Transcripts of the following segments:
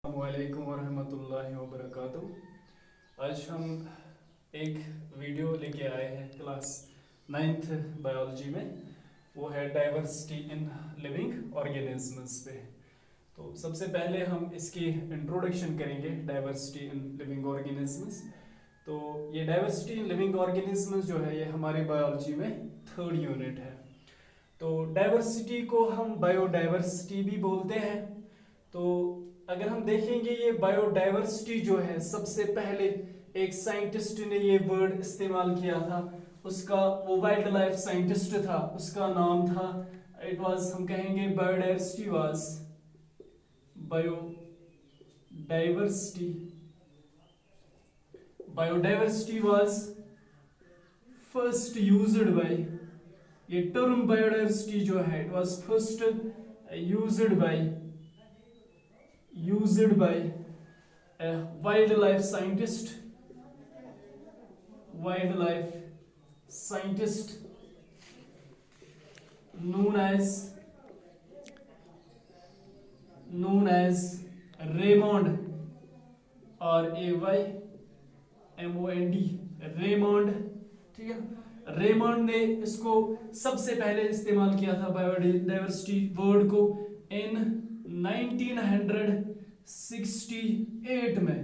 अस्सलामुअलैकुम वरहमतुल्लाहि वबरकातुहू। आज हम एक वीडियो लेके आए हैं क्लास 9th बायोलॉजी में। वो है डाइवर्सिटी इन लिविंग ऑर्गेनिजम्स पे। तो सबसे पहले हम इसकी इंट्रोडक्शन करेंगे, डाइवर्सिटी इन लिविंग ऑर्गेनिजम्स। तो ये डाइवर्सिटी इन लिविंग ऑर्गेनिजम्स जो है ये हमारी बायोलॉजी में 3rd यूनिट है। तो डाइवर्सिटी को हम बायोडाइवर्सिटी भी बोलते हैं। तो अगर हम देखेंगे ये बायोडाइवर्सिटी जो है, सबसे पहले एक साइंटिस्ट ने ये वर्ड इस्तेमाल किया था, उसका वो वाइल्ड लाइफ साइंटिस्ट था, उसका नाम था, इट वाज, हम कहेंगे biodiversity was biodiversity was first used by, ये टर्म बायोडाइवर्सिटी जो है it was first used by a wildlife scientist known as Raymond, RAYMOND, Raymond. ठीक है, रेमंड ने इसको सबसे पहले इस्तेमाल किया था बायोडाइवर्सिटी वर्ड को इन 1968 में।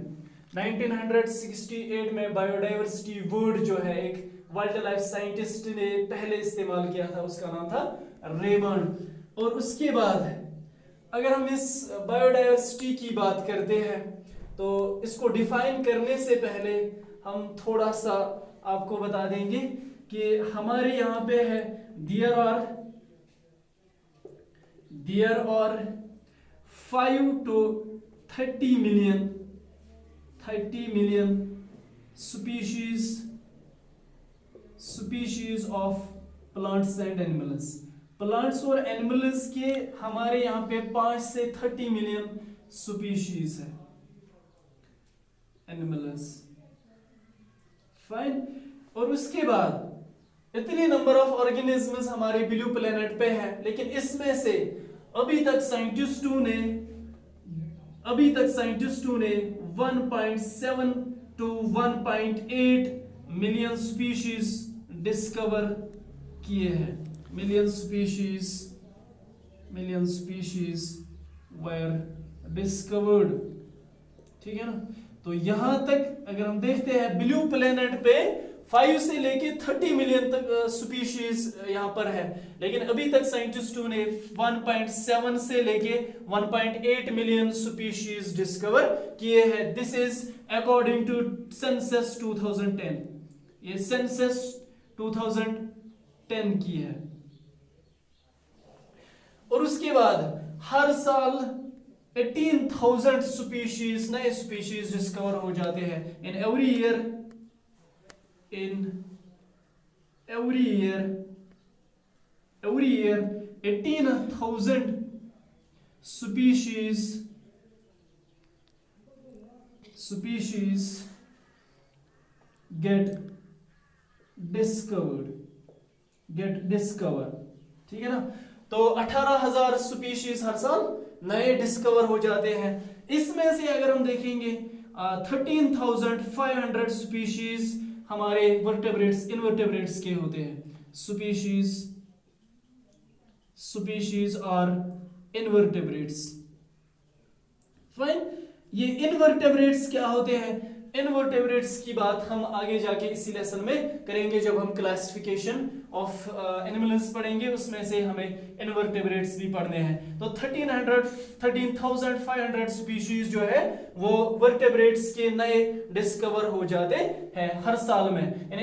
1968 में बायोडाइवर्सिटी वर्ड जो है एक वाइल्ड लाइफ साइंटिस्ट ने पहले इस्तेमाल किया था, उसका नाम था रेमंड। और उसके बाद अगर हम इस बायोडाइवर्सिटी की बात करते हैं तो इसको डिफाइन करने से पहले हम थोड़ा सा आपको बता देंगे कि हमारे यहाँ पे है there are 5 to 30 million species of plants and animals। Plants और एनिमल्स के हमारे यहाँ पे 5 से 30 मिलियन स्पीशीज है, एनिमल्स। फाइन। और उसके बाद इतने नंबर ऑफ ऑर्गेनिजम्स हमारे ब्लू प्लेनेट पे है, लेकिन इसमें से अभी तक साइंटिस्टों ने 1.7 to 1.8 मिलियन स्पीशीज डिस्कवर किए हैं। Million species were discovered. ठीक है ना। तो यहां तक अगर हम देखते हैं ब्लू प्लेनेट पे 5 से लेके 30 मिलियन तक स्पीशीज यहां पर है, लेकिन अभी तक साइंटिस्टों ने 1.7 से लेके 1.8 मिलियन स्पीशीज डिस्कवर किए हैं। This is according to census 2010। ये सेंसस 2010 की है। और उसके बाद हर साल 18,000 स्पीशीज, नए स्पीशीज डिस्कवर हो जाते हैं। In every year 18,000 species get discover। ठीक है ना। तो 18,000 स्पीशीज हर साल नए डिस्कवर हो जाते हैं। इसमें से अगर हम देखेंगे 13,500 स्पीशीज हमारे वर्टेब्रेट्स, इनवर्टेब्रेट्स के होते हैं। स्पीशीज और इनवर्टेब्रेट्स। फाइन। ये इनवर्टेब्रेट्स क्या होते हैं? इनवर्टेब्रेट्स की बात हम आगे जाके इसी लेसन में करेंगे, जब हम क्लासिफिकेशन ऑफ एनिमल्स पढ़ेंगे, उसमें से हमें इनवर्टेब्रेट्स भी पढ़ने हैं। तो 13,500 स्पीशीज जो है वो वर्टेब्रेट्स के नए डिस्कवर हो जाते हैं हर साल में। इन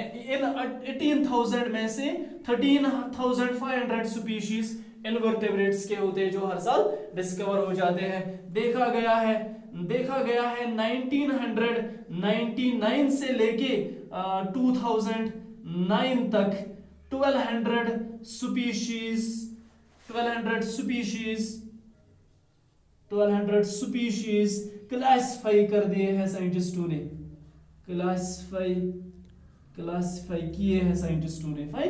18,000 में से 13,500 स्पीशीज इनवर्टेब्रेट्स के होते हैं जो हर साल डिस्कवर हो जाते हैं। देखा गया है 1999 से लेके 2009 तक 1200 स्पीशीज क्लासिफाई कर दिए हैं साइंटिस्टों ने, क्लासिफाई किए हैं साइंटिस्टों ने। फाइन।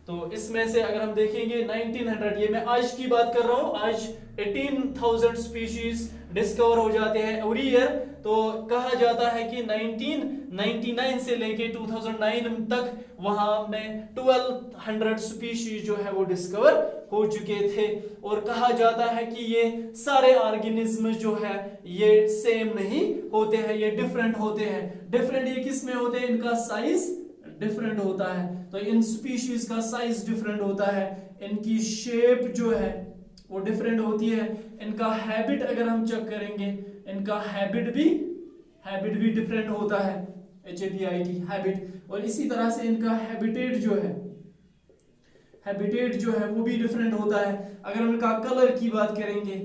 तो इसमें से अगर हम देखेंगे 1900, ये मैं आज की बात कर रहा हूं, आज 18,000 स्पीशीज डिस्कवर हो जाते हैं एवरी ईयर। तो कहा जाता है कि 1999 से लेके 2009 तक वहां में 1200 स्पीशीज जो है वो डिस्कवर हो चुके थे। और कहा जाता है कि ये सारे ऑर्गेनिज्म जो है ये सेम नहीं होते हैं, ये डिफरेंट होते हैं। डिफरेंट ये किस में होते हैं? इनका साइज डिफरेंट होता है। तो इन स्पीशीज का साइज डिफरेंट होता है, इनकी शेप जो है वो डिफरेंट होती है, इनका हैबिट अगर हम चेक करेंगे, इनका हैबिट भी डिफरेंट होता है, HABIT हैबिट। और इसी तरह से इनका हैबिटेट जो है वो भी डिफरेंट होता है। अगर हम इनका कलर की बात करेंगे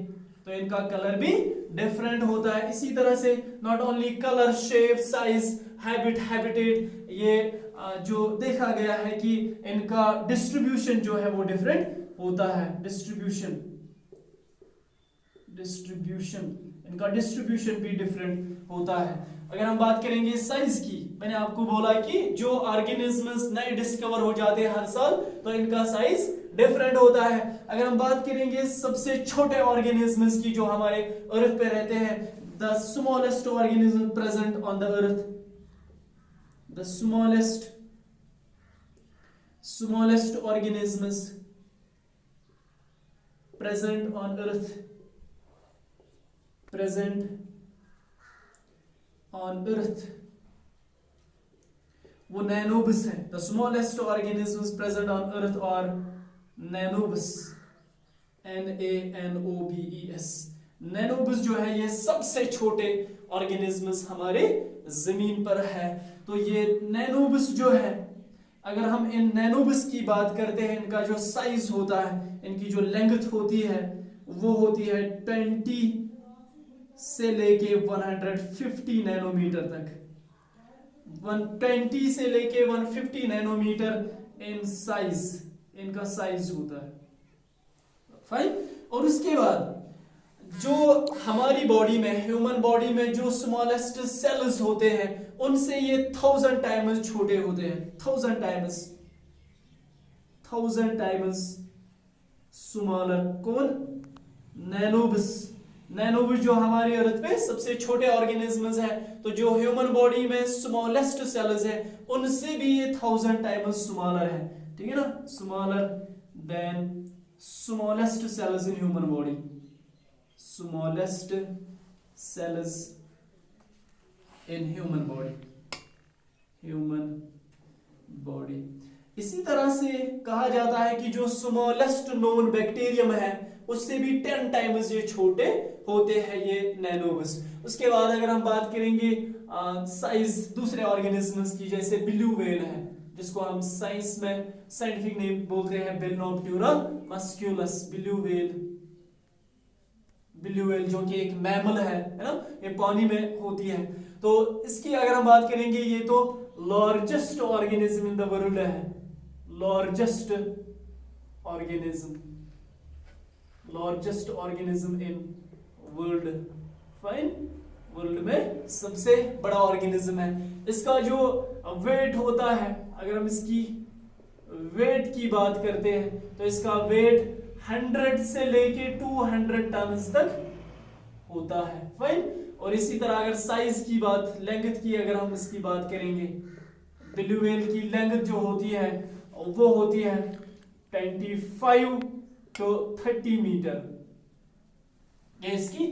तो इनका कलर भी डिफरेंट होता है। इसी तरह से not only colour, shape, size, habit, habitat, ये जो देखा गया है कि इनका डिस्ट्रीब्यूशन जो है वो डिफरेंट होता है। डिस्ट्रीब्यूशन इनका डिस्ट्रीब्यूशन भी डिफरेंट होता है। अगर हम बात करेंगे साइज की, मैंने आपको बोला कि जो ऑर्गेनिजम्स नए डिस्कवर हो जाते हैं हर साल तो इनका साइज डिफरेंट होता है। अगर हम बात करेंगे सबसे छोटे ऑर्गेनिजम्स की जो हमारे अर्थ पे रहते हैं, the smallest organism present on the earth, the smallest organisms present on earth वो नैनोबस है। The smallest organisms present on earth और नैनोबस, NANOBES। नैनोबस जो है ये सबसे छोटे ऑर्गेनिजम्स हमारे जमीन पर है। तो ये नैनोबस जो है, अगर हम इन नैनोबस की बात करते हैं, इनका जो साइज होता है, इनकी जो लेंथ होती है वो होती है 20 से लेके 150 नैनोमीटर तक। 120 से लेके 150 नैनोमीटर इन साइज, इनका साइज होता है। फाइन। और उसके बाद जो हमारी बॉडी में, ह्यूमन बॉडी में जो स्मॉलेस्ट सेल्स होते हैं उनसे ये 1000 टाइम्स छोटे होते हैं। 1000 टाइम्स स्मॉलर। कौन? नैनोबस। नैनोबस जो हमारे अर्थ पे सबसे छोटे ऑर्गेनिजम्स हैं, तो जो ह्यूमन बॉडी में स्मॉलेस्ट सेल्स है उनसे भी ये 1000 टाइम्स स्मॉलर है। ठीक है ना? Smaller than smallest cells in human body, smallest cells in human body। इसी तरह से कहा जाता है कि जो स्मॉलेस्ट नोन बैक्टीरियम है उससे भी 10 टाइम्स ये छोटे होते हैं, ये नैनोबस। उसके बाद अगर हम बात करेंगे साइज दूसरे ऑर्गेनिजम्स की, जैसे ब्लू व्हेल है, जिसको हम साइंस में साइंटिफिक नेम बोलते हैं बेलनोप्टूरा मस्कुलस। ब्लू व्हेल जो कि एक मैमल है ना, ये पानी में होती है। तो इसकी अगर हम बात करेंगे, ये तो largest organism in the world है, largest organism in world. Fine. World में सबसे बड़ा ऑर्गेनिज्म है। इसका जो वेट होता है, अगर हम इसकी वेट की बात करते हैं तो इसका वेट 100 से लेके 200 टन तक होता है। फाइन। और इसी तरह अगर साइज की बात, लेंथ की अगर हम इसकी बात करेंगे, ब्लू व्हेल की लेंथ जो होती है वो होती है 25 to 30 मीटर, ये इसकी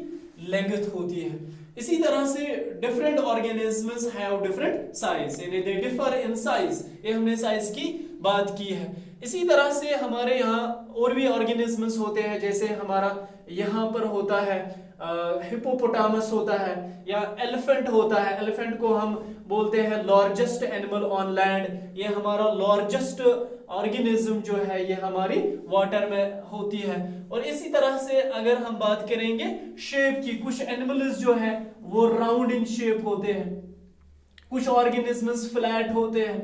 लेंथ होती है। इसी तरह से different organisms have different size, यानी दे डिफर इन साइज। ये हमने साइज की बात की है। इसी तरह से हमारे यहाँ और भी ऑर्गेनिजम्स होते हैं, जैसे हमारा यहाँ पर होता है हिपोपोटामस होता है या एलिफेंट होता है। एलिफेंट को हम बोलते हैं लार्जेस्ट एनिमल ऑन लैंड। ये हमारा लार्जेस्ट ऑर्गेनिज्म जो है ये हमारी वाटर में होती है। और इसी तरह से अगर हम बात करेंगे शेप की, कुछ एनिमल्स जो है वो राउंड इन शेप होते हैं, कुछ ऑर्गेनिजम्स फ्लैट होते हैं।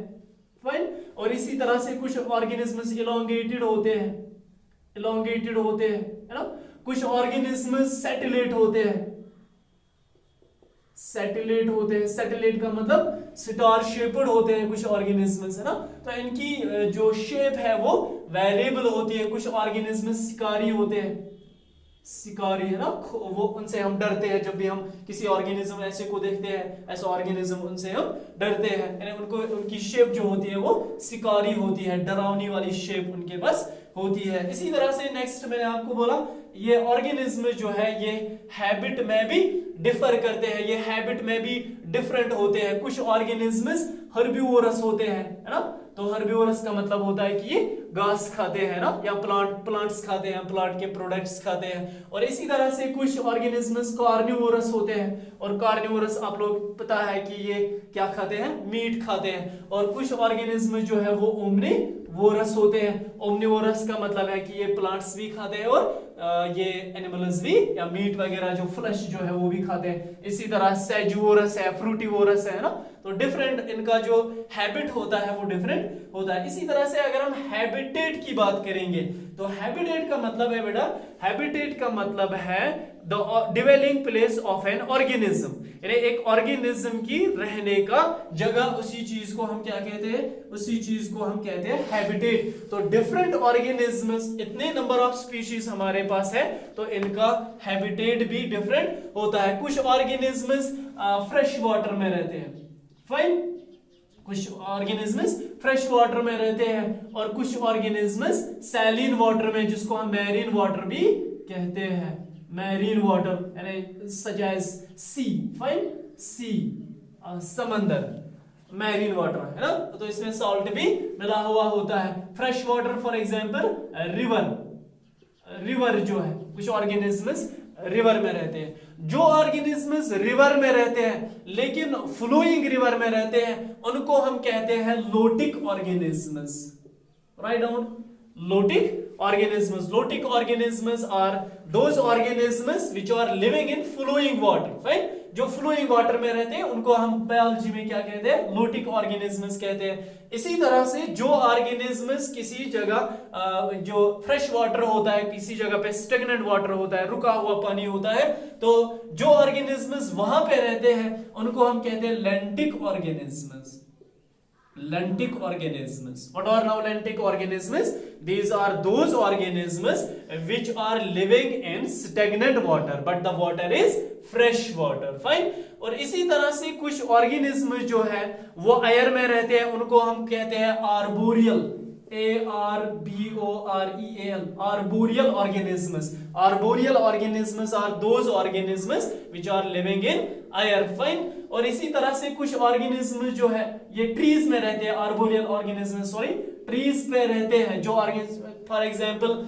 फाइन। और इसी तरह से कुछ ऑर्गेनिजम्स इलोंगेटेड होते हैं, है ना। कुछ ऑर्गेनिजम्स सैटेलाइट होते हैं, सैटेलाइट का मतलब स्टार शेप्ड होते हैं कुछ ऑर्गेनिजम्स, है ना। तो इनकी जो शेप है वो वेरिएबल होती है। कुछ ऑर्गेनिजम्स शिकारी होते हैं, शिकारी है ना, वो उनसे हम डरते हैं। जब भी हम किसी ऑर्गेनिज्म ऐसे को देखते हैं, ऐसा ऑर्गेनिज्म, उनसे हम डरते हैं, यानी उनको उनकी शेप जो होती है वो शिकारी होती है, डरावनी वाली शेप उनके पास होती है। इसी तरह से नेक्स्ट मैंने आपको बोला ये ऑर्गेनिज्म जो है ये हैबिट में भी डिफर करते हैं, ये हैबिट में भी डिफरेंट होते हैं। कुछ ऑर्गेनिजम्स हर्बिवोरस होते हैं, है ना, तो हर्बिवोरस का मतलब होता है कि ये घास खाते हैं ना, या प्लांट्स खाते हैं, प्लांट के प्रोडक्ट्स खाते हैं। और इसी तरह से कुछ ऑर्गेनिजम्स कार्निवोरस होते हैं, और कार्निवोरस आप लोग पता है कि ये क्या खाते हैं, मीट खाते हैं। और कुछ ऑर्गेनिज्म जो है वो ओमनिवोरस होते हैं। ओमनिवोरस का मतलब है कि ये प्लांट्स भी खाते हैं और ये एनिमल्स भी, या मीट वगैरह जो फ्लैश जो है वो भी खाते हैं। इसी तरह सेजुवोरस है, फ्रूटिवोरस है ना, तो डिफरेंट इनका जो हैबिट होता है वो डिफरेंट होता है। इसी तरह से अगर हम हैबिटेट की बात करेंगे तो हैबिटेट का मतलब है बेटा, हैबिटेट का मतलब है the dwelling place of an organism, यानी एक ऑर्गेनिज्म की रहने का जगह, उसी चीज को हम क्या कहते हैं, उसी चीज को हम कहते हैं हैबिटेट। तो डिफरेंट ऑर्गेनिजम्स, इतने नंबर ऑफ स्पीशीज हमारे पास है, तो इनका हैबिटेट भी डिफरेंट होता है। कुछ ऑर्गेनिजम्स फ्रेश वाटर में रहते हैं, फाइन, कुछ ऑर्गेनिजम्स फ्रेश वाटर में रहते हैं, और कुछ ऑर्गेनिजम्स सैलिन वाटर में, जिसको हम मैरीन वाटर भी कहते हैं, मैरीन वाटर यानी सच एज सी, फाइन, सी, समंदर, मैरीन वाटर है ना, तो इसमें सॉल्ट भी मिला हुआ होता है। Fresh water for example river जो है, कुछ ऑर्गेनिजम्स रिवर में रहते हैं। जो ऑर्गेनिजम्स रिवर में रहते हैं लेकिन फ्लोइंग रिवर में रहते हैं, उनको हम कहते हैं lotic organisms. Write down, lotic organisms. Lotic organisms are those organisms which are living in flowing water. Fine? जो फ्लोइंग वाटर में रहते हैं उनको हम बायोलॉजी में क्या कहते हैं, लोटिक ऑर्गेनिजम्स कहते हैं। इसी तरह से जो ऑर्गेनिजम्स किसी जगह जो फ्रेश वाटर होता है, किसी जगह पे स्टेगनेंट वाटर होता है, रुका हुआ पानी होता है, तो जो ऑर्गेनिजम्स वहां पे रहते हैं उनको हम कहते हैं लेंटिक organisms. Lentic organisms. What are now lentic organisms? These are those organisms which are living in stagnant water, but the water is fresh water. Fine. और इसी तरह से कुछ ऑर्गेनिज्म जो है वो एयर में रहते हैं, उनको हम कहते हैं arboreal, ARBOREAL, arboreal organisms. Arboreal organisms are those organisms which are living in air. Fine. और इसी तरह से कुछ ऑर्गेनिज्म जो है ये ट्रीज में रहते हैं, आर्बोरियल ऑर्गेनिज्म सॉरी ट्रीज पे रहते हैं। जो ऑर्गेनिज्म फॉर एग्जांपल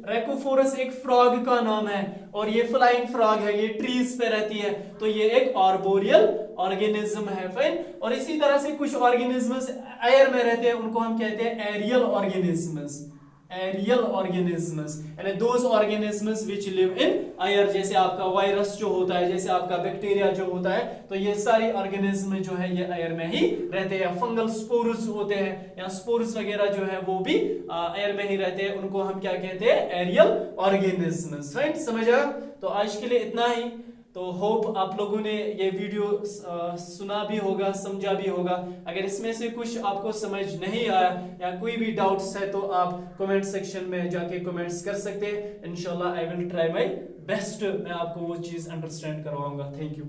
रैकोफोरस एक फ्रॉग का नाम है, और ये फ्लाइंग फ्रॉग है, ये ट्रीज पे रहती है, तो ये एक आर्बोरियल ऑर्गेनिज्म है। फाइन। और इसी तरह से कुछ ऑर्गेनिजम्स एयर में रहते हैं, उनको हम कहते हैं एरियल ऑर्गेनिजम्स। एरियल ऑर्गेनिजम्स यानी those organisms which live in air, जैसे आपका वायरस जो होता है, जैसे आपका बैक्टीरिया जो होता है, तो ये सारी ऑर्गेनिज्म जो है ये एयर में ही रहते हैं। फंगल स्पोर्स होते हैं या स्पोर्स वगैरह जो है वो भी एयर में ही रहते हैं, उनको हम क्या कहते हैं, एरियल ऑर्गेनिजम्स। राइट, समझा? तो आज के लिए इतना ही। तो होप आप लोगों ने ये वीडियो सुना भी होगा, समझा भी होगा। अगर इसमें से कुछ आपको समझ नहीं आया या कोई भी डाउट्स है तो आप कमेंट सेक्शन में जाके कमेंट्स कर सकते हैं। इंशाल्लाह I will try my best, मैं आपको वो चीज़ अंडरस्टैंड करवाऊंगा। Thank you.